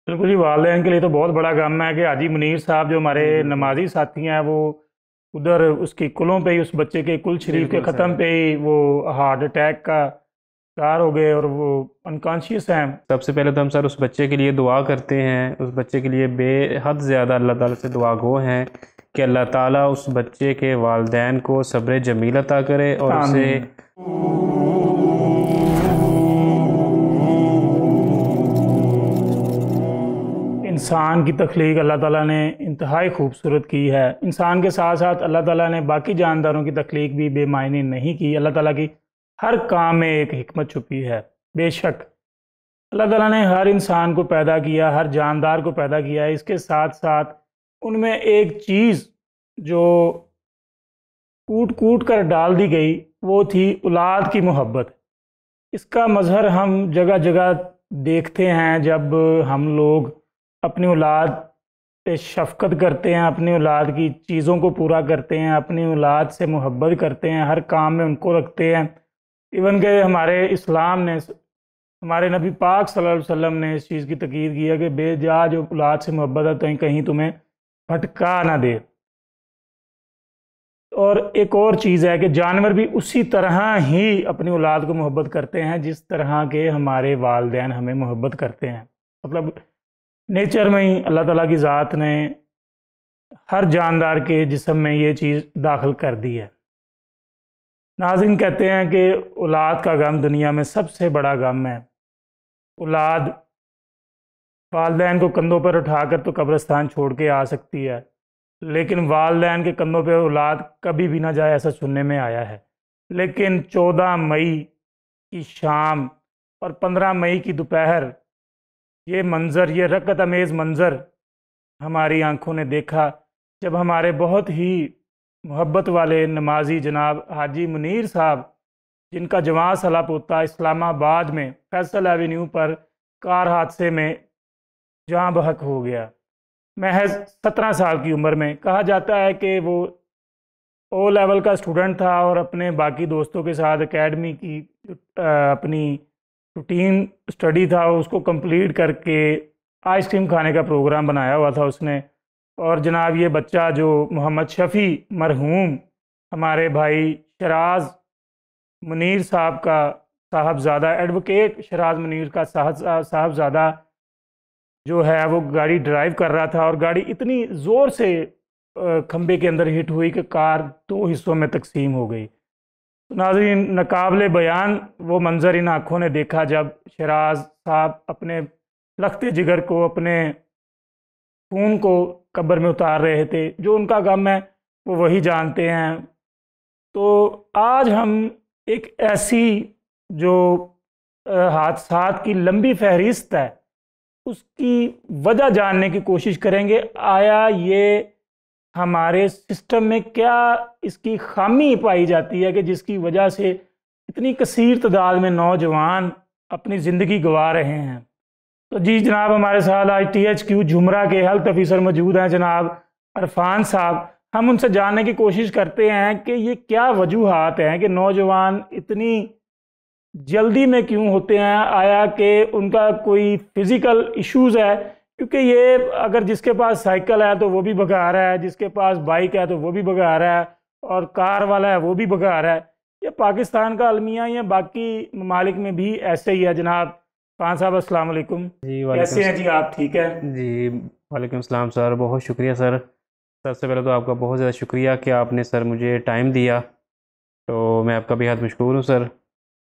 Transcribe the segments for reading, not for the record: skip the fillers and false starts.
बिल्कुल ही वालदेन के लिए तो बहुत बड़ा गम है कि हाजी मुनीर साहब जो हमारे जी बिल्कुल। नमाजी साथी हैं वो उधर उसकी कुलों पे ही, उस बच्चे के कुल शरीफ के बिल्कुल ख़त्म सर। पे ही वो हार्ट अटैक का शिकार हो गए और वो अनकॉन्शियस हैं। सबसे पहले तो हम सर उस बच्चे के लिए दुआ करते हैं, उस बच्चे के लिए बेहद ज़्यादा अल्लाह ताला से दुआ गो हैं कि अल्लाह ताला उस बच्चे के वालदैन को सब्र जमील अता करे और उसे। आमीन। इंसान की तख्लीक अल्लाह ताला ने इंतहाई खूबसूरत की है। इंसान के साथ साथ अल्लाह ताला ने बाकी जानदारों की तख्लीक भी बेमायने नहीं की। अल्लाह ताला की हर काम में एक हिकमत छुपी है। बेशक अल्लाह ताला ने हर इंसान को पैदा किया, हर जानदार को पैदा किया है। इसके साथ साथ उनमें एक चीज़ जो कूट कूट कर डाल दी गई वो थी औलाद की मोहब्बत। इसका मज़हर हम जगह जगह देखते हैं जब हम लोग अपनी औलाद पे शफ़क़त करते हैं, अपनी औलाद की चीज़ों को पूरा करते हैं, अपनी औलाद से मोहब्बत करते हैं, हर काम में उनको रखते हैं। इवन के हमारे इस्लाम ने, हमारे नबी पाक सल्लल्लाहु अलैहि वसल्लम ने इस चीज़ की तकीद की है कि बेजा जो औलाद से मोहब्बत है तो कहीं तुम्हें भटका ना दे। और एक और चीज़ है कि जानवर भी उसी तरह ही अपनी औलाद को मोहब्बत करते हैं जिस तरह के हमारे वालदैन हमें मोहब्बत करते हैं। मतलब नेचर में ही अल्लाह ताला की ज़ात ने हर जानदार के जिस्म में ये चीज़ दाखिल कर दी है। नाज़रीन, कहते हैं कि औलाद का गम दुनिया में सबसे बड़ा गम है। औलाद वालदैन को कंधों पर उठाकर तो कब्रिस्तान छोड़ के आ सकती है, लेकिन वालदैन के कंधों पे औलाद कभी भी ना जाए, ऐसा सुनने में आया है। लेकिन 14 मई की शाम और 15 मई की दोपहर ये मंज़र, ये रकत अमेज़ मंज़र हमारी आंखों ने देखा जब हमारे बहुत ही मोहब्बत वाले नमाजी जनाब हाजी मुनीर साहब, जिनका जवां सला पोता इस्लामाबाद में फैसल एवेन्यू पर कार हादसे में जहाँ बहक हो गया। महज 17 साल की उम्र में। कहा जाता है कि वो ओ लेवल का स्टूडेंट था और अपने बाकी दोस्तों के साथ एकेडमी की अपनी रूटीन स्टडी था उसको कंप्लीट करके आइसक्रीम खाने का प्रोग्राम बनाया हुआ था उसने। और जनाब ये बच्चा जो मोहम्मद शफ़ी मरहूम हमारे भाई शराज मुनीर साहब का साहबजादा, एडवोकेट शराज मुनीर का साहबजादा जो है वो गाड़ी ड्राइव कर रहा था और गाड़ी इतनी ज़ोर से खंबे के अंदर हिट हुई कि कार 2 हिस्सों में तकसीम हो गई। तो नाज़रीन, नाकाबिले बयान वो मंज़र इन आँखों ने देखा जब शराज साहब अपने लखते जिगर को, अपने खून को कब्र में उतार रहे थे। जो उनका गम है वो वही जानते हैं। तो आज हम एक ऐसी जो हादसात की लंबी फहरिस्त है उसकी वजह जानने की कोशिश करेंगे। आया ये हमारे सिस्टम में क्या इसकी खामी पाई जाती है कि जिसकी वजह से इतनी कसीर तादाद में नौजवान अपनी ज़िंदगी गंवा रहे हैं। तो जी जनाब, हमारे साथ आज THQ झुमरा के हेल्थ ऑफिसर मौजूद हैं जनाब अरफान साहब। हम उनसे जानने की कोशिश करते हैं कि ये क्या वजूहात हैं कि नौजवान इतनी जल्दी में क्यों होते हैं। आया कि उनका कोई फिज़िकल इश्यूज़ है, क्योंकि ये अगर जिसके पास साइकिल है तो वो भी भगा रहा है, जिसके पास बाइक है तो वो भी भगा रहा है, और कार वाला है वो भी भगा रहा है। ये पाकिस्तान का अलमिया या बाकी ममालिक में भी ऐसे ही है। जनाब खान साहब, अस्सलाम वालेकुम। जी कैसे हैं वालेकुम। जी आप, ठीक है? जी वालेकुम सलाम सर, बहुत शुक्रिया सर। सबसे पहले तो आपका बहुत ज़्यादा शुक्रिया कि आपने सर मुझे टाइम दिया, तो मैं आपका बेहद मशकूर हूँ सर।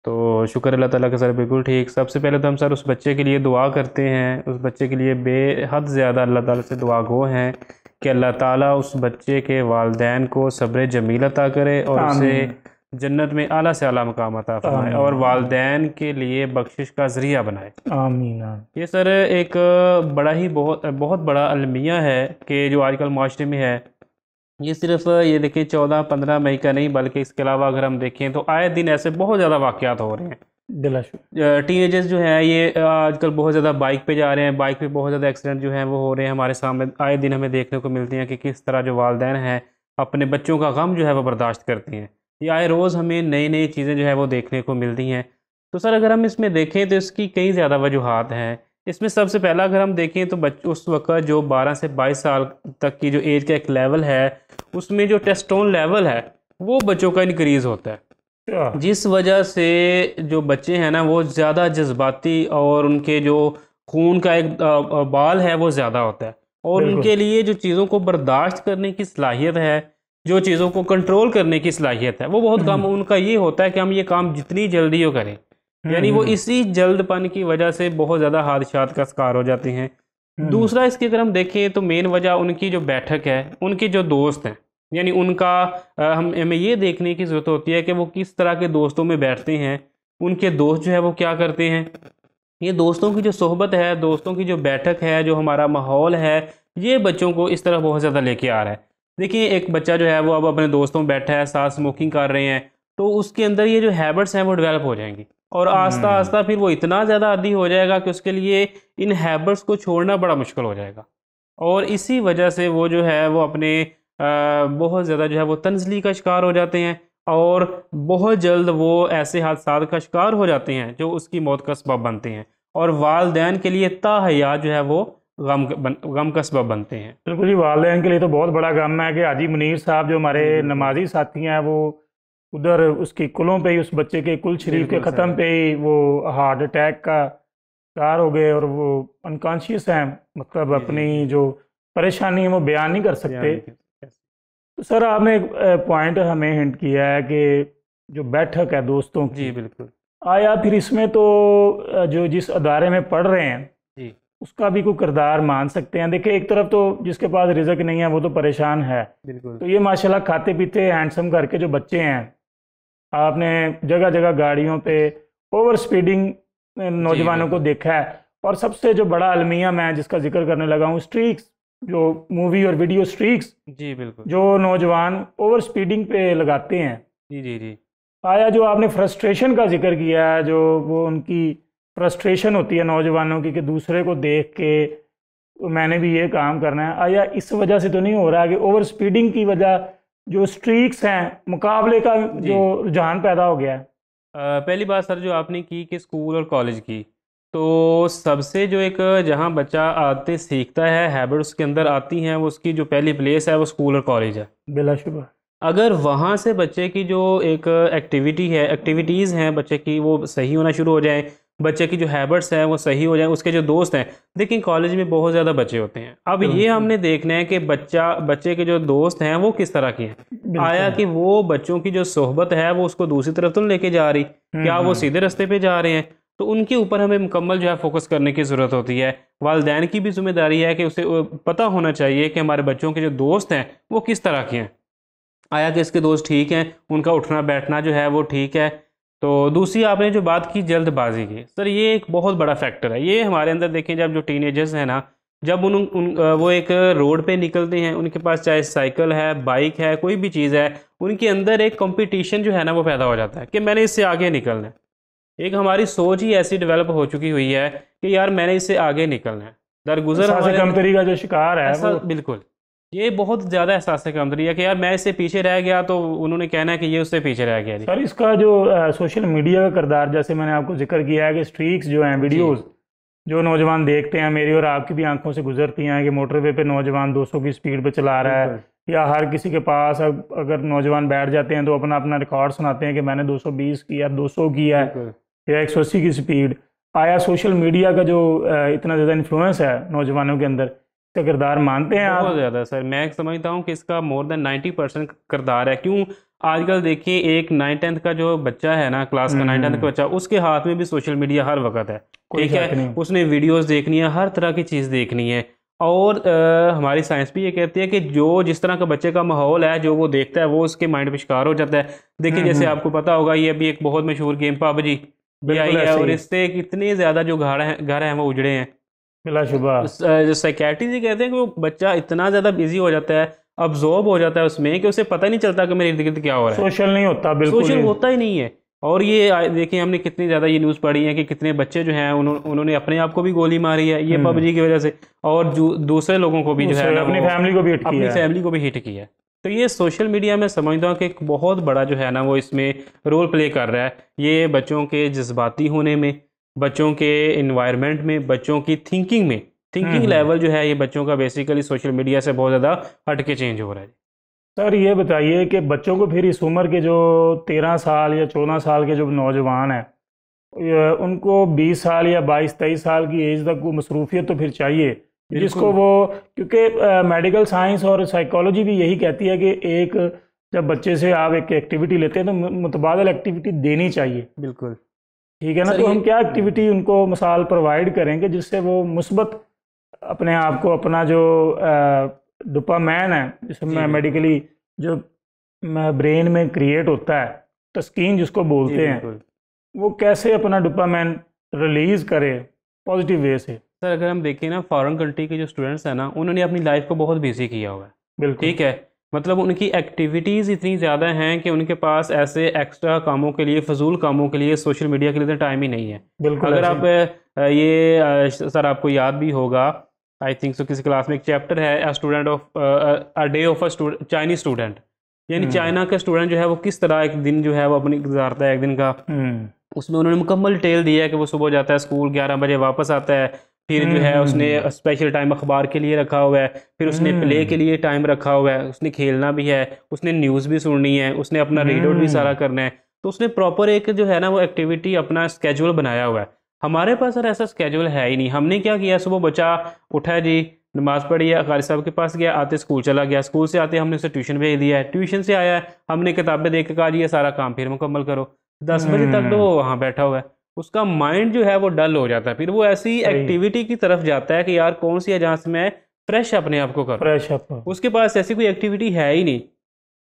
तो शुक्र अल्लाह ताला का सर, बिल्कुल ठीक। सबसे पहले तो हम सर उस बच्चे के लिए दुआ करते हैं, उस बच्चे के लिए बेहद ज़्यादा अल्लाह ताला से दुआ गो हैं कि अल्लाह ताला उस बच्चे के वालदैन को सब्र जमील अता करे और उसे आमीन। जन्नत में आला से आला मकाम अता फरमाए आमीन। और वालदैन के लिए बख्शिश का ज़रिया बनाए। आमीन। ये सर एक बड़ा ही बहुत बहुत बड़ा अलमिया है कि जो आजकल माशरे में है। ये सिर्फ ये देखिए 14-15 मई का नहीं, बल्कि इसके अलावा अगर हम देखें तो आए दिन ऐसे बहुत ज़्यादा वाक़यात हो रहे हैं। दिलाशुक्र। टीनेजर्स जो हैं ये आजकल बहुत ज़्यादा बाइक पे जा रहे हैं, बाइक पे बहुत ज़्यादा एक्सीडेंट जो हैं वो हो रहे हैं। हमारे सामने आए दिन हमें देखने को मिलती हैं कि किस तरह जो वालदैन हैं अपने बच्चों का गम जो है वो बर्दाश्त करती हैं। ये आए रोज़ हमें नई नई चीज़ें जो है वो देखने को मिलती हैं। तो सर अगर हम इसमें देखें तो इसकी कई ज़्यादा वजूहात हैं। इसमें सबसे पहला अगर हम देखें तो उस वक्त जो 12 से 22 साल तक की जो एज का एक लेवल है, उसमें जो टेस्टोन लेवल है वो बच्चों का इंक्रीज़ होता है, जिस वजह से जो बच्चे हैं ना वो ज़्यादा जज्बाती और उनके जो खून का एक बाल है वो ज़्यादा होता है, और उनके लिए जो चीज़ों को बर्दाश्त करने की सलाहियत है, जो चीज़ों को कंट्रोल करने की सलाहियत है, वो बहुत कम उनका ये होता है कि हम ये काम जितनी जल्दी हो करें। यानी वो इसी जल्दपन की वजह से बहुत ज़्यादा हादसात का शिकार हो जाते हैं। दूसरा इसकी अगर हम देखें तो मेन वजह उनकी जो बैठक है, उनके जो दोस्त हैं, यानी उनका हमें ये देखने की ज़रूरत होती है कि वो किस तरह के दोस्तों में बैठते हैं, उनके दोस्त जो है वो क्या करते हैं। ये दोस्तों की जो सोहबत है, दोस्तों की जो बैठक है, जो हमारा माहौल है, ये बच्चों को इस तरह बहुत ज़्यादा लेके आ रहा है। देखिए एक बच्चा जो है वो अब अपने दोस्तों में बैठा है, साथ स्मोकिंग कर रहे हैं, तो उसके अंदर ये जो हैबिट्स हैं वो डेवलप हो जाएंगी, और आस्ता आस्ता फिर वो इतना ज़्यादा आदी हो जाएगा कि उसके लिए इन हैबिट्स को छोड़ना बड़ा मुश्किल हो जाएगा, और इसी वजह से वो जो है वो अपने बहुत ज़्यादा जो है वो तंजली का शिकार हो जाते हैं, और बहुत जल्द वो ऐसे हादसात का शिकार हो जाते हैं जो उसकी मौत का सबब बनते हैं, और वालदैन के लिए ताहयात जो है वो गम का सबब बनते हैं। बिल्कुल जी, वालदैन के लिए तो बहुत बड़ा गम है कि हाजी मुनीर साहब जो हमारे नमाजी साथी हैं वो उधर उसकी कुलों पे ही, उस बच्चे के कुल शरीफ के ख़त्म पे ही वो हार्ट अटैक का शिकार हो गए, और वो अनकॉन्शियस हैं, मतलब अपनी जो परेशानी है वो बयान नहीं कर सकते। तो सर आपने एक पॉइंट हमें हिंट किया है कि जो बैठक है दोस्तों की, जी बिल्कुल, आया फिर इसमें तो जो जिस अदारे में पढ़ रहे हैं जी उसका भी कोई किरदार मान सकते हैं। देखिए एक तरफ तो जिसके पास रिजक नहीं है वो तो परेशान है, बिल्कुल। तो ये माशाल्लाह खाते पीते हैंडसम करके जो बच्चे हैं, आपने जगह जगह गाड़ियों पे ओवर स्पीडिंग नौजवानों को देखा है, और सबसे जो बड़ा अलमिया मैं जिसका जिक्र करने लगा हूँ, स्ट्रीक्स, जो मूवी और वीडियो स्ट्रीक्स, जी बिल्कुल, जो नौजवान ओवर स्पीडिंग पे लगाते हैं। जी जी जी। आया जो आपने फ्रस्ट्रेशन का जिक्र किया है, जो वो उनकी फ्रस्ट्रेशन होती है नौजवानों की कि दूसरे को देख के मैंने भी ये काम करना है, आया इस वजह से तो नहीं हो रहा कि ओवर स्पीडिंग की वजह जो स्ट्रीक्स हैं, मुकाबले का जो रुझान पैदा हो गया है? पहली बात सर जो आपने की कि स्कूल और कॉलेज की, तो सबसे जो एक जहाँ बच्चा आते सीखता है, हैबिट उसके अंदर आती हैं, वो उसकी जो पहली प्लेस है वो स्कूल और कॉलेज है, बिलाशुबा। अगर वहाँ से बच्चे की जो एक एक्टिविटीज़ हैं बच्चे की वो सही होना शुरू हो जाए, बच्चे की जो हैबिट्स हैं वो सही हो जाए, उसके जो दोस्त हैं, देखिए कॉलेज में बहुत ज़्यादा बच्चे होते हैं, अब ये हमने देखना है कि बच्चे के जो दोस्त हैं वो किस तरह के हैं। आया कि वो बच्चों की जो सोहबत है वो उसको दूसरी तरफ तो नहीं लेके जा रही, क्या वो सीधे रास्ते पे जा रहे हैं, तो उनके ऊपर हमें मुकम्मल जो है फोकस करने की ज़रूरत होती है। वालिदैन की भी जिम्मेदारी है कि उसे पता होना चाहिए कि हमारे बच्चों के जो दोस्त हैं वो किस तरह के हैं, आया कि इसके दोस्त ठीक हैं, उनका उठना बैठना जो है वो ठीक है। तो दूसरी आपने जो बात की जल्दबाजी की, सर ये एक बहुत बड़ा फैक्टर है, ये हमारे अंदर देखें जब जो टीनेजर्स हैं ना, जब वो एक रोड पे निकलते हैं, उनके पास चाहे साइकिल है, बाइक है, कोई भी चीज़ है, उनके अंदर एक कंपटीशन जो है ना वो पैदा हो जाता है कि मैंने इससे आगे निकलना है। एक हमारी सोच ही ऐसी डेवलप हो चुकी हुई है कि यार मैंने इससे आगे निकलना है, दरगुजर हमारे कंपनी का जो शिकार है वो बिल्कुल, ये बहुत ज़्यादा एहसास कमतरी है कि यार मैं इससे पीछे रह गया तो उन्होंने कहना है कि ये उससे पीछे रह गया। सर इसका जो सोशल मीडिया का किरदार, जैसे मैंने आपको जिक्र किया है कि स्ट्रीक्स जो हैं, वीडियोस जो नौजवान देखते हैं, मेरी और आपकी भी आंखों से गुजरती हैं कि मोटरवे पे नौजवान 200 की स्पीड पे चला रहा है, या हर किसी के पास अगर नौजवान बैठ जाते हैं तो अपना अपना रिकॉर्ड सुनाते हैं कि मैंने 220 किया, 200 किया या 180 की स्पीड। आया सोशल मीडिया का जो इतना ज़्यादा इन्फ्लुएंस है नौजवानों के अंदर, इसका किरदार मानते हैं आप? बहुत ज़्यादा सर, मैं समझता हूँ कि इसका मोर देन 90% किरदार है। क्यों? आजकल देखिए एक 9th-10th का जो बच्चा है ना, क्लास का 9th-10th का बच्चा, उसके हाथ में भी सोशल मीडिया हर वक्त है, ठीक है, उसने वीडियोस देखनी है, हर तरह की चीज़ देखनी है, और हमारी साइंस भी ये कहती है कि जो जिस तरह का बच्चे का माहौल है, जो वो देखता है वो उसके माइंड पे शिकार हो जाता है। देखिए जैसे आपको पता होगा ये अभी एक बहुत मशहूर गेम PUBG भी आई है, और इससे कितने ज़्यादा जो घर हैं वो उजड़े हैं बिलाशुबा। जो साइकेट्रिस्ट ये कहते हैं कि वो बच्चा इतना ज़्यादा बिजी हो जाता है, अब्जॉर्ब हो जाता है उसमें, कि उसे पता नहीं चलता कि मेरे इर्द गिर्द क्या हो रहा है, सोशल नहीं होता, बिल्कुल सोशल होता ही नहीं है। और ये देखिए हमने कितनी ज़्यादा ये न्यूज़ पढ़ी है कि कितने बच्चे जो हैं उन्होंने अपने आप को भी गोली मारी है ये PUBG की वजह से, और दूसरे लोगों को भी जो है अपनी फैमिली को भी हिट किया है। तो ये सोशल मीडिया में समझता हूँ कि एक बहुत बड़ा जो है ना वो इसमें रोल प्ले कर रहा है, ये बच्चों के जज्बाती होने में, बच्चों के इन्वायरमेंट में, बच्चों की थिंकिंग लेवल जो है ये बच्चों का बेसिकली सोशल मीडिया से बहुत ज़्यादा हट के चेंज हो रहा है। सर ये बताइए कि बच्चों को फिर इस उम्र के जो 13 साल या 14 साल के जो नौजवान हैं, उनको 20 साल या 22-23 साल की एज तक वो मसरूफियत तो फिर चाहिए, जिसको वो, क्योंकि मेडिकल साइंस और साइकोलॉजी भी यही कहती है कि एक जब बच्चे से आप एक एक्टिविटी लेते हैं तो मुतबादल एक्टिविटी देनी चाहिए। बिल्कुल ठीक है ना। तो हम क्या एक्टिविटी उनको मिसाल प्रोवाइड करेंगे जिससे वो मुस्बत अपने आप को, अपना जो डोपामाइन है जिसमें मेडिकली जो ब्रेन में क्रिएट होता है, तस्कीन जिसको बोलते हैं, वो कैसे अपना डोपामाइन रिलीज करे पॉजिटिव वे से। सर अगर हम देखें ना, फॉरेन कंट्री के जो स्टूडेंट्स हैं ना, उन्होंने अपनी लाइफ को बहुत बिजी किया हुआ है। बिल्कुल ठीक है, मतलब उनकी एक्टिविटीज़ इतनी ज़्यादा हैं कि उनके पास ऐसे एक्स्ट्रा कामों के लिए, फजूल कामों के लिए, सोशल मीडिया के लिए तो टाइम ही नहीं है। बिल्कुल। अगर आप ये सर आपको याद भी होगा, आई थिंक सो किसी क्लास में एक चैप्टर है, a student of a day of a Chinese student, यानी चाइना का स्टूडेंट जो है वो किस तरह एक दिन जो है वो अपनी गुजारता है एक दिन का। उसमें उन्होंने मुकम्मल डिटेल दिया है कि वो सुबह जाता है स्कूल, 11 बजे वापस आता है, फिर जो है उसने स्पेशल टाइम अखबार के लिए रखा हुआ है, फिर उसने प्ले के लिए टाइम रखा हुआ है, उसने खेलना भी है, उसने न्यूज़ भी सुननी है, उसने अपना रीड आउट भी सारा करना है। तो उसने प्रॉपर एक जो है ना वो एक्टिविटी, अपना स्केड्यूल बनाया हुआ है। हमारे पास सर ऐसा स्केड्यूल है ही नहीं। हमने क्या किया, सुबह बच्चा उठा जी, नमाज़ पढ़ी है, कारी साहब के पास गया, आते स्कूल चला गया, स्कूल से आते हमने उसे ट्यूशन भेज दिया है, ट्यूशन से आया है, हमने किताबें देख के कहा जी ये सारा काम फिर मुकम्मल करो, 10 बजे तक तो वो वहाँ बैठा हुआ है। उसका माइंड जो है वो डल हो जाता है, फिर वो ऐसी एक्टिविटी की तरफ जाता है कि यार कौन सी है जहाँ से मैं फ्रेश अपने आप को करूँ, फ्रेश अप। उसके पास ऐसी कोई एक्टिविटी है ही नहीं।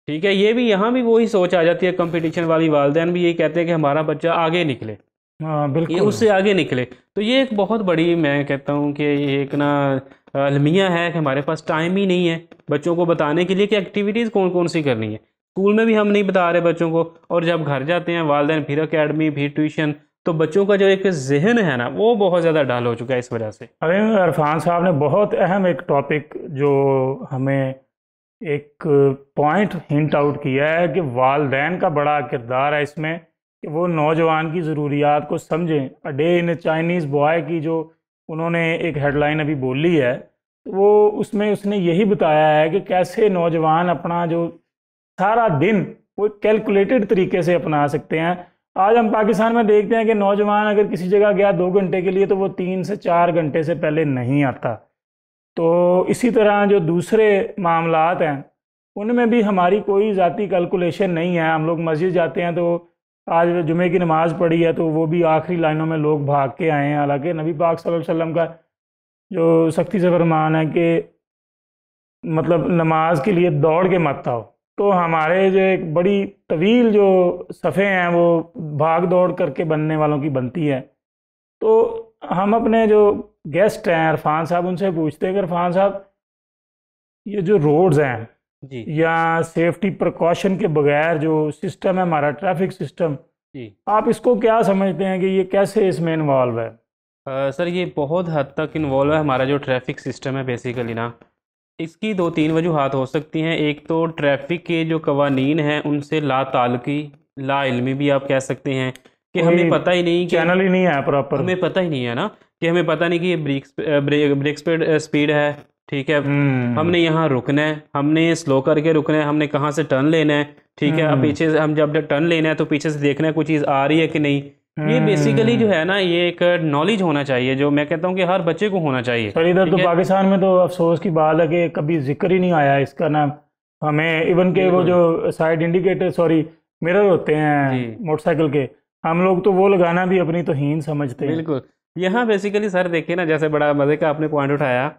ठीक है, ये भी यहाँ भी वही सोच आ जाती है कंपटीशन वाली। वालिदैन भी यही कहते हैं कि हमारा बच्चा आगे निकले, बिल्कुल, ये उससे आगे निकले। तो ये एक बहुत बड़ी, मैं कहता हूँ कि ये एक ना अलमिया है कि हमारे पास टाइम ही नहीं है बच्चों को बताने के लिए कि एक्टिविटीज़ कौन कौन सी करनी है। स्कूल में भी हम नहीं बता रहे बच्चों को, और जब घर जाते हैं वालिदैन फिर अकेडमी, फिर ट्यूशन, तो बच्चों का जो एक जहन है ना वो बहुत ज़्यादा डल हो चुका है इस वजह से। अरे इरफान साहब ने बहुत अहम एक टॉपिक जो हमें एक पॉइंट हिंट आउट किया है कि वालिदैन का बड़ा किरदार है इसमें, कि वो नौजवान की ज़रूरियात को समझें। A day in Chinese boy की जो उन्होंने एक हेडलाइन अभी बोली है, वो उसमें उसने यही बताया है कि कैसे नौजवान अपना जो सारा दिन वो कैलकुलेटेड तरीके से अपना सकते हैं। आज हम पाकिस्तान में देखते हैं कि नौजवान अगर किसी जगह गया 2 घंटे के लिए तो वो 3 से 4 घंटे से पहले नहीं आता। तो इसी तरह जो दूसरे मामलात हैं उनमें भी हमारी कोई ज़ाती कैलकुलेशन नहीं है। हम लोग मस्जिद जाते हैं तो आज जुमे की नमाज़ पढ़ी है तो वो भी आखिरी लाइनों में लोग भाग के आए हैं, हालांकि नबी पाक सल्लल्लाहु अलैहि वसल्लम का जो सख्ती से फरमान है कि मतलब नमाज के लिए दौड़ के मत आओ। तो हमारे जो एक बड़ी तवील जो सफ़े हैं वो भाग दौड़ करके बनने वालों की बनती है। तो हम अपने जो गेस्ट हैं इरफान साहब, उनसे पूछते हैं कि इरफान साहब ये जो रोड्स हैं जी, या सेफ्टी प्रिकॉशन के बगैर जो सिस्टम है हमारा ट्रैफिक सिस्टम, जी आप इसको क्या समझते हैं कि ये कैसे इसमें इन्वॉल्व है? सर ये बहुत हद तक इन्वॉल्व है हमारा जो ट्रैफिक सिस्टम है बेसिकली ना। इसकी 2-3 वजूहात हो सकती हैं। एक तो ट्रैफिक के जो कवानीन हैं उनसे ला ताल्लुकी, ला इल्मी भी आप कह सकते हैं कि हमें पता ही नहीं कि चैनल ही नहीं है प्रॉपर, हमें पता ही नहीं है ना कि हमें पता नहीं कि ये ब्रेक स्पीड है। ठीक है, हमने यहाँ रुकना है, हमने स्लो करके रुकना है, हमने कहाँ से टर्न लेना है। ठीक है, अब पीछे से हम जब टर्न लेना है तो पीछे से देखना है कोई चीज़ आ रही है कि नहीं। ये बेसिकली जो है ना ये एक नॉलेज होना चाहिए, जो मैं कहता हूँ कि हर बच्चे को होना चाहिए। सर इधर तो पाकिस्तान में तो अफसोस की बात है कि कभी जिक्र ही नहीं आया इसका नाम। हमें इवन के वो जो साइड इंडिकेटर, सॉरी मिरर होते हैं मोटरसाइकिल के, हम लोग तो वो लगाना भी अपनी तौहीन समझते हैं। बिल्कुल, यहाँ बेसिकली सर देखिए ना, जैसे बड़ा मज़े का आपने पॉइंट उठाया।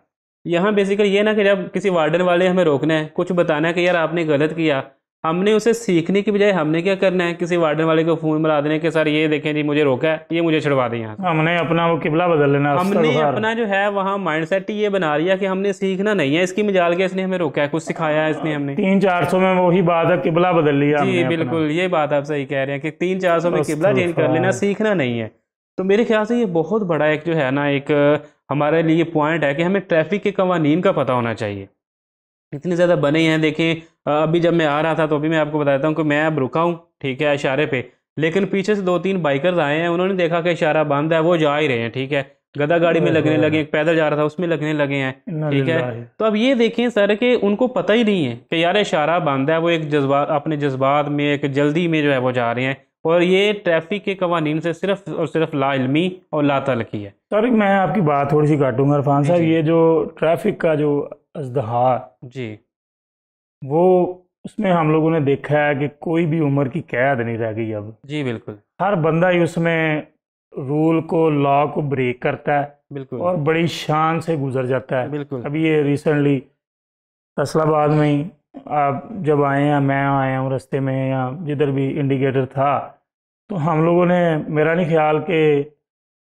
यहाँ बेसिकली ये ना कि जब किसी वार्डन वाले हमें रोकना है, कुछ बताना है कि यार आपने गलत किया, हमने उसे सीखने की बजाय हमने क्या करना है, किसी वार्डन वाले को फ़ोन मिला देने कि सर ये देखें जी मुझे रोका है, ये मुझे छुड़वा दें यहाँ से। हमने अपना वो किबला बदल लेना। हमने अपना जो है वहाँ माइंडसेट ही ये बना लिया कि हमने सीखना नहीं है, इसकी मजाल के इसने हमें रोका है, कुछ सिखाया है इसने हमने। 300-400 में वही बात है, किबला बदल लिया जी बिल्कुल, ये बात आप सही कह रहे हैं कि 300-400 में किबला चेंज कर लेना, सीखना नहीं है। तो मेरे ख्याल से ये बहुत बड़ा एक जो है ना एक हमारे लिए पॉइंट है कि हमें ट्रैफिक के कवानीन का पता होना चाहिए। इतने ज़्यादा बने हैं, देखें अभी जब मैं आ रहा था तो अभी मैं आपको बताता हूँ कि मैं अब रुका हूँ, ठीक है, इशारे पे, लेकिन पीछे से 2-3 बाइकर्स आए हैं, उन्होंने देखा कि इशारा बंद है, वो जा ही रहे हैं, ठीक है, गधा गाड़ी में लगने लगे, एक पैदल जा रहा था उसमें लगने लगे हैं, ठीक है। तो अब ये देखें सर कि उनको पता ही नहीं है कि यार इशारा बंद है, वो एक जज्बात, अपने जज्बात में एक जल्दी में जो है वो जा रहे हैं, और ये ट्रैफिक के कवानीन से सिर्फ और सिर्फ लाइल्मी और लातलकी है। सर मैं आपकी बात थोड़ी सी काटूंगा इरफान साहब, ये जो ट्रैफिक का जो अजदहा जी, वो उसमें हम लोगों ने देखा है कि कोई भी उम्र की कैद नहीं रह गई अब। जी बिल्कुल, हर बंदा ही उसमें रूल को, लॉ को ब्रेक करता है बिल्कुल, और बड़ी शान से गुजर जाता है। बिल्कुल, अभी ये रिसेंटली फैसलाबाद में ही आप जब आए हैं, मैं आया हूँ रास्ते में, या जिधर भी इंडिकेटर था, तो हम लोगों ने, मेरा नहीं ख्याल कि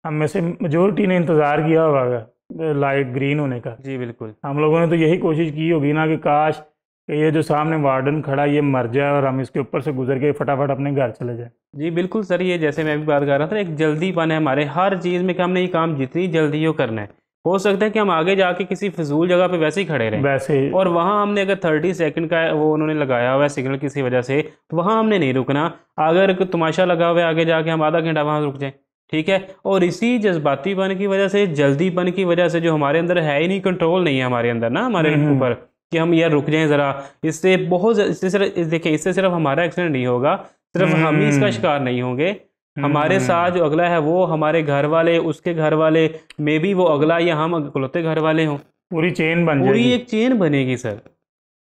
हम में से मेजोरिटी ने इंतज़ार किया होगा लाइट ग्रीन होने का। जी बिल्कुल, हम लोगों ने तो यही कोशिश की होगी ना कि काश कि ये जो सामने वार्डन खड़ा ये मर जाए और हम इसके ऊपर से गुजर के फटाफट अपने घर चले जाए। जी बिल्कुल सर, ये जैसे मैं भी बात कर रहा था, एक जल्दीपन है हमारे हर चीज़ में कि हमने ये काम जितनी जल्दी हो करना है। हो सकता है कि हम आगे जाके किसी फिजूल जगह पे वैसे ही खड़े रहें, वैसे और वहाँ हमने अगर 30 सेकंड का वो उन्होंने लगाया हुआ है सिग्नल किसी वजह से, तो वहाँ हमने नहीं रुकना। अगर कोई तमाशा लगा हुआ है आगे जाके हम आधा घंटा वहाँ रुक जाएं, ठीक है। और इसी जज्बातीपन की वजह से, जल्दीपन की वजह से, जो हमारे अंदर है ही नहीं, कंट्रोल नहीं है हमारे अंदर ना, हमारे ऊपर, कि हम यार रुक जाएं ज़रा, इससे बहुत, इससे सिर्फ देखिए, इससे सिर्फ हमारा एक्सीडेंट नहीं होगा, सिर्फ हम ही इसका शिकार नहीं होंगे, हमारे साथ जो अगला है वो, हमारे घर वाले, उसके घर वाले, मे बी वो अगला या हम इकलौते घर वाले हों, पूरी चेन बन पूरी जाएगी। एक चेन बनेगी सर।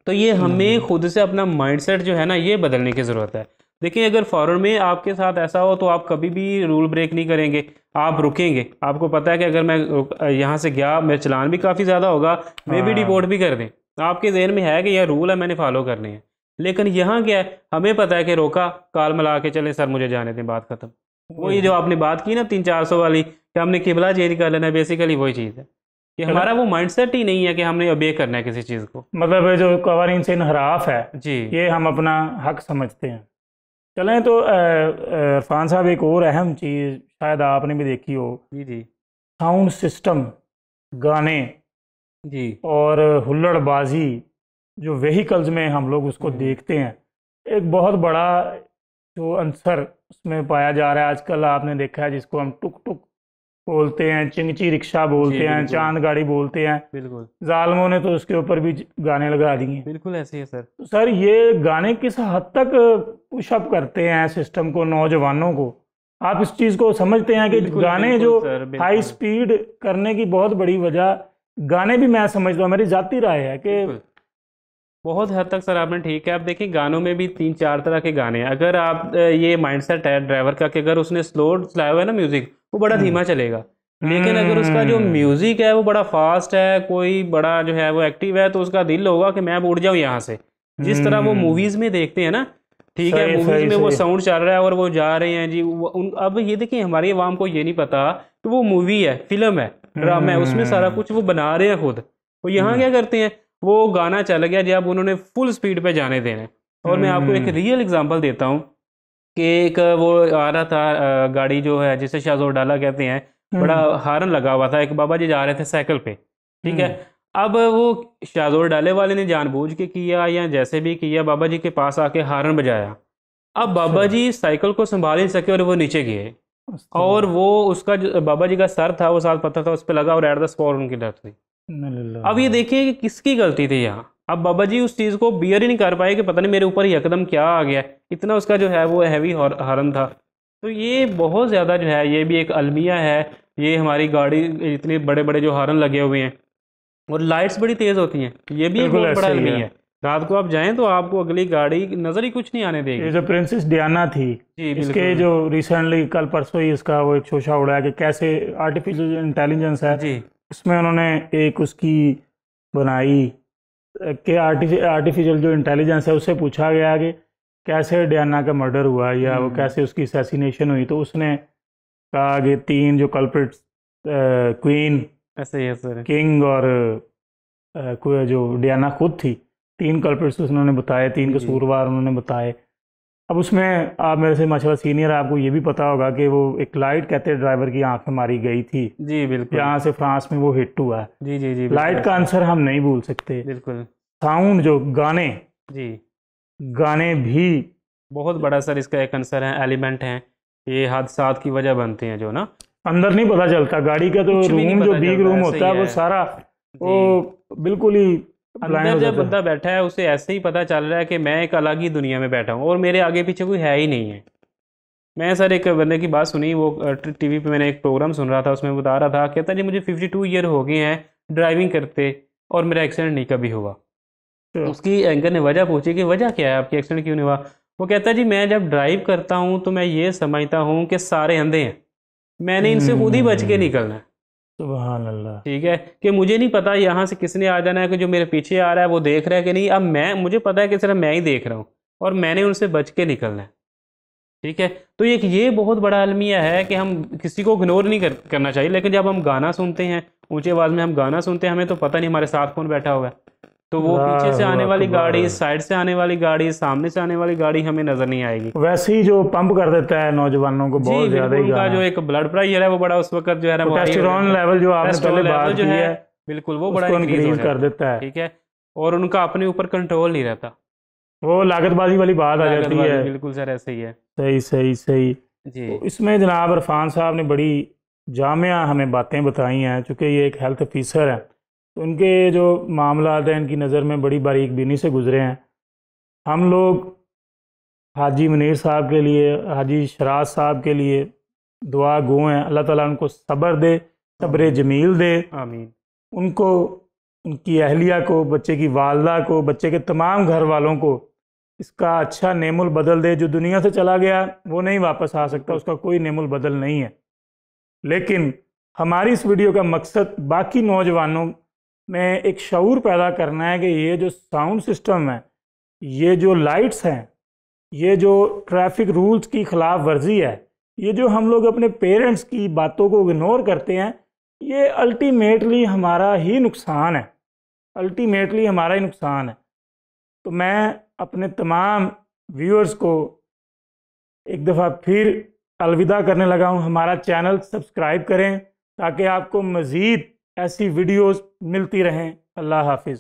तो ये हमें खुद से अपना माइंडसेट जो है ना, ये बदलने की ज़रूरत है। देखिए, अगर फॉरन में आपके साथ ऐसा हो तो आप कभी भी रूल ब्रेक नहीं करेंगे, आप रुकेंगे। आपको पता है कि अगर मैं यहाँ से गया, मेरा चलान भी काफ़ी ज़्यादा होगा, मे भी डिपोर्ट भी कर दें, आपके जहन में है कि यह रूल है, मैंने फॉलो करने हैं। लेकिन यहाँ क्या है, हमें पता है कि रोका, काल मिला के चले, सर मुझे जाने दें, बात खत्म। वो ये जो आपने बात की ना 300-400 वाली, कि हमने किबला चेंज कर लेना है, बेसिकली वही चीज़ है कि हमारा वो माइंडसेट ही नहीं है कि हमने ओबे करना है किसी चीज़ को। मतलब ये जो कवानीन से इनहराफ है, जी, ये हम अपना हक समझते हैं। चलें तो इरफान साहब, एक और अहम चीज़ शायद आपने भी देखी हो, जी, जी, साउंड सिस्टम, गाने जी, और हुल्लड़बाजी जो व्हीकल्स में हम लोग उसको देखते हैं, एक बहुत बड़ा जो अंसर उसमें पाया जा रहा है आजकल। आपने देखा है जिसको हम टुक टुक बोलते हैं, चिंगची रिक्शा बोलते हैं, बिल्कुल, चांद गाड़ी बोलते हैं, बिल्कुल, जालमों ने तो उसके ऊपर भी गाने लगा दिए। बिल्कुल ऐसे ही है सर। तो सर ये गाने किस हद तक पुशअप करते हैं सिस्टम को, नौजवानों को? आप इस चीज़ को समझते हैं कि बिल्कुल, गाने बिल्कुल जो सर, हाई बिल्कुल, स्पीड करने की बहुत बड़ी वजह गाने भी, मैं समझता हूँ, मेरी जाती राय है कि बिल्कुल। बहुत हद तक सर आपने ठीक है। आप देखिए, गानों में भी 3-4 तरह के गाने हैं। अगर आप ये माइंडसेट है ड्राइवर का कि अगर उसने स्लो चलाया हुआ है ना म्यूज़िक, वो बड़ा धीमा चलेगा। लेकिन अगर उसका जो म्यूज़िक है वो बड़ा फास्ट है, कोई बड़ा जो है वो एक्टिव है, तो उसका दिल होगा कि मैं उड़ जाऊँ यहाँ से। जिस तरह वो मूवीज़ में देखते हैं ना, ठीक है, सही मूवीज़ सही में वो सही। साउंड चल रहा है और वो जा रहे हैं जी। अब ये देखिए, हमारी आवाम को ये नहीं पता कि वो मूवी है, फिल्म है, ड्रामा है, उसमें सारा कुछ वो बना रहे हैं खुद। वो यहाँ क्या करते हैं, वो गाना चल गया जब उन्होंने फुल स्पीड पे जाने देने। और मैं आपको एक रियल एग्जांपल देता हूँ कि एक वो आ रहा था गाड़ी जो है जिसे शाहजोर डाला कहते हैं, बड़ा हार्न लगा हुआ था, एक बाबा जी जा रहे थे साइकिल पे, ठीक है। अब वो शाहजोर डाले वाले ने जानबूझ के किया या जैसे भी किया, बाबा जी के पास आके हार्न बजाया। अब बाबा जी साइकिल को संभाल नहीं सके और वो नीचे गिरे, और वो उसका जो बाबा जी का सर था वो साथ पत्थर था उस पर लगा और एट द स्पॉट उनकी डेथ हुई। अब ये देखिए कि किसकी गलती थी यहाँ। अब बाबा जी उस चीज़ को बियर ही नहीं कर पाए कि पता नहीं मेरे ऊपर यकदम क्या आ गया, इतना उसका जो है वो हैवी हॉर्न था। तो ये बहुत ज़्यादा जो है, ये भी एक अलमिया है। ये हमारी गाड़ी, इतने बड़े बड़े जो हॉर्न लगे हुए हैं और लाइट्स बड़ी तेज़ होती हैं, ये भी एक बिल्कुल बहुत बड़ा ऐसे ही अलमिया है। है। रात को आप जाएं तो आपको अगली गाड़ी नज़र ही कुछ नहीं आने ये देगी। जो प्रिंसेस डियाना थी, जी इसके बिल्कुल, जो रिसेंटली कल परसों ही इसका वो एक शोशा उड़ा है कि कैसे आर्टिफिशियल इंटेलिजेंस है, जी उसमें उन्होंने एक उसकी बनाई कि आर्टिफिशियल जो इंटेलिजेंस है उससे पूछा गया कि कैसे डियाना का मर्डर हुआ या वो कैसे उसकी असैसिनेशन हुई, तो उसने कहा कि 3 जो कल्प्रिट्स, क्वीन, ऐसे ही है सर। किंग और कोई जो डियाना खुद थी, 3 कल्प्रिट्स उन्होंने बताए, 3 जी, जी, कसूरवार उन्होंने बताए। अब उसमें आप मेरे से माशाल्लाह सीनियर, आपको ये भी पता होगा कि वो एक लाइट कहते हैं ड्राइवर की आंख में मारी गई थी, जी बिल्कुल, यहाँ से फ्रांस में वो हिट हुआ है। जी, जी, जी, लाइट का आंसर हम नहीं भूल सकते। बिल्कुल, साउंड जो गाने, जी, गाने भी बहुत बड़ा सर इसका एक कंसर्न है, एलिमेंट है, ये हादसात की वजह बनते हैं जो ना, अंदर नहीं पता चलता गाड़ी का, तो कुछ भी नहीं रूम जो पता बिग चलता, रूम ऐसे होता ही है वो है। सारा वो बिल्कुल ही blind अंदर हो जब जाता है। बंदा बैठा है उसे ऐसे ही पता चल रहा है कि मैं एक अलग ही दुनिया में बैठा हूँ और मेरे आगे पीछे कोई है ही नहीं है। मैं सर एक बंदे की बात सुनी, वो टीवी पे मैंने एक प्रोग्राम सुन रहा था, उसमें बता रहा था, कहता जी मुझे 52 ईयर हो गए हैं ड्राइविंग करते और मेरा एक्सीडेंट नहीं कभी हुआ। तो उसकी एंकर ने वजह पूछी कि वजह क्या है आपकी, एक्सीडेंट क्यों नहीं हुआ? वो कहता है जी मैं जब ड्राइव करता हूँ तो मैं ये समझता हूँ कि सारे अंधे हैं, मैंने इनसे खुद ही बच के निकलना है। सुभान अल्लाह। ठीक है, कि मुझे नहीं पता यहाँ से किसने आ जाना है, कि जो मेरे पीछे आ रहा है वो देख रहा है कि नहीं, अब मुझे पता है कि सिर्फ मैं ही देख रहा हूँ और मैंने उनसे बच के निकलना है। ठीक है, तो एक ये बहुत बड़ा अलमिया है कि हम किसी को इग्नोर नहीं करना चाहिए, लेकिन जब हम गाना सुनते हैं, ऊंची आवाज़ में हम गाना सुनते हैं, हमें तो पता नहीं हमारे साथ कौन बैठा हुआ है, तो वो पीछे से आने वाली गाड़ी, साइड से आने वाली गाड़ी, सामने से आने वाली गाड़ी हमें नज़र नहीं आएगी। वैसे ही जो पंप कर देता है नौजवानों को बहुत ज्यादा ही, उनका जो एक ब्लड प्रेशर है वो बड़ा उस वक्त जो है ना, टेस्टोस्टेरोन लेवल जो आपने पहले बात की है बिल्कुल वो बड़ा इंक्रीज कर देता है। ठीक है, और उनका अपने ऊपर कंट्रोल नहीं रहता, वो लागतबाजी वाली बात आ जाती है। बिल्कुल सर ऐसे ही है। सही सही सही जी। तो इसमें जनाब इरफान साहब ने बड़ी जामिया हमें बातें बताई हैं, चूँकि ये एक हेल्थ ऑफिसर हैं, तो उनके जो मामला हैं इनकी नज़र में बड़ी बारीक बीनी से गुजरे हैं। हम लोग हाजी मुनीर साहब के लिए, हाजी शराज साहब के लिए दुआ गो हैं, अल्लाह ताला उनको सब्र दे, सब्र जमील दे, आमीन। उनको, उनकी अहलिया को, बच्चे की वालदा को, बच्चे के तमाम घर वालों को इसका अच्छा नेमुल बदल दे। जो दुनिया से चला गया वो नहीं वापस आ सकता, उसका कोई नेमुल बदल नहीं है। लेकिन हमारी इस वीडियो का मकसद बाकी नौजवानों में एक शऊर पैदा करना है कि ये जो साउंड सिस्टम है, ये जो लाइट्स हैं, ये जो ट्रैफिक रूल्स की खिलाफ वर्जी है, ये जो हम लोग अपने पेरेंट्स की बातों को इग्नोर करते हैं, ये अल्टीमेटली हमारा ही नुकसान है, अल्टीमेटली हमारा ही नुकसान है। तो मैं अपने तमाम व्यूअर्स को एक दफ़ा फिर अलविदा करने लगा हूँ। हमारा चैनल सब्सक्राइब करें ताकि आपको मज़ीद ऐसी वीडियोस मिलती रहें। अल्लाह हाफिज़।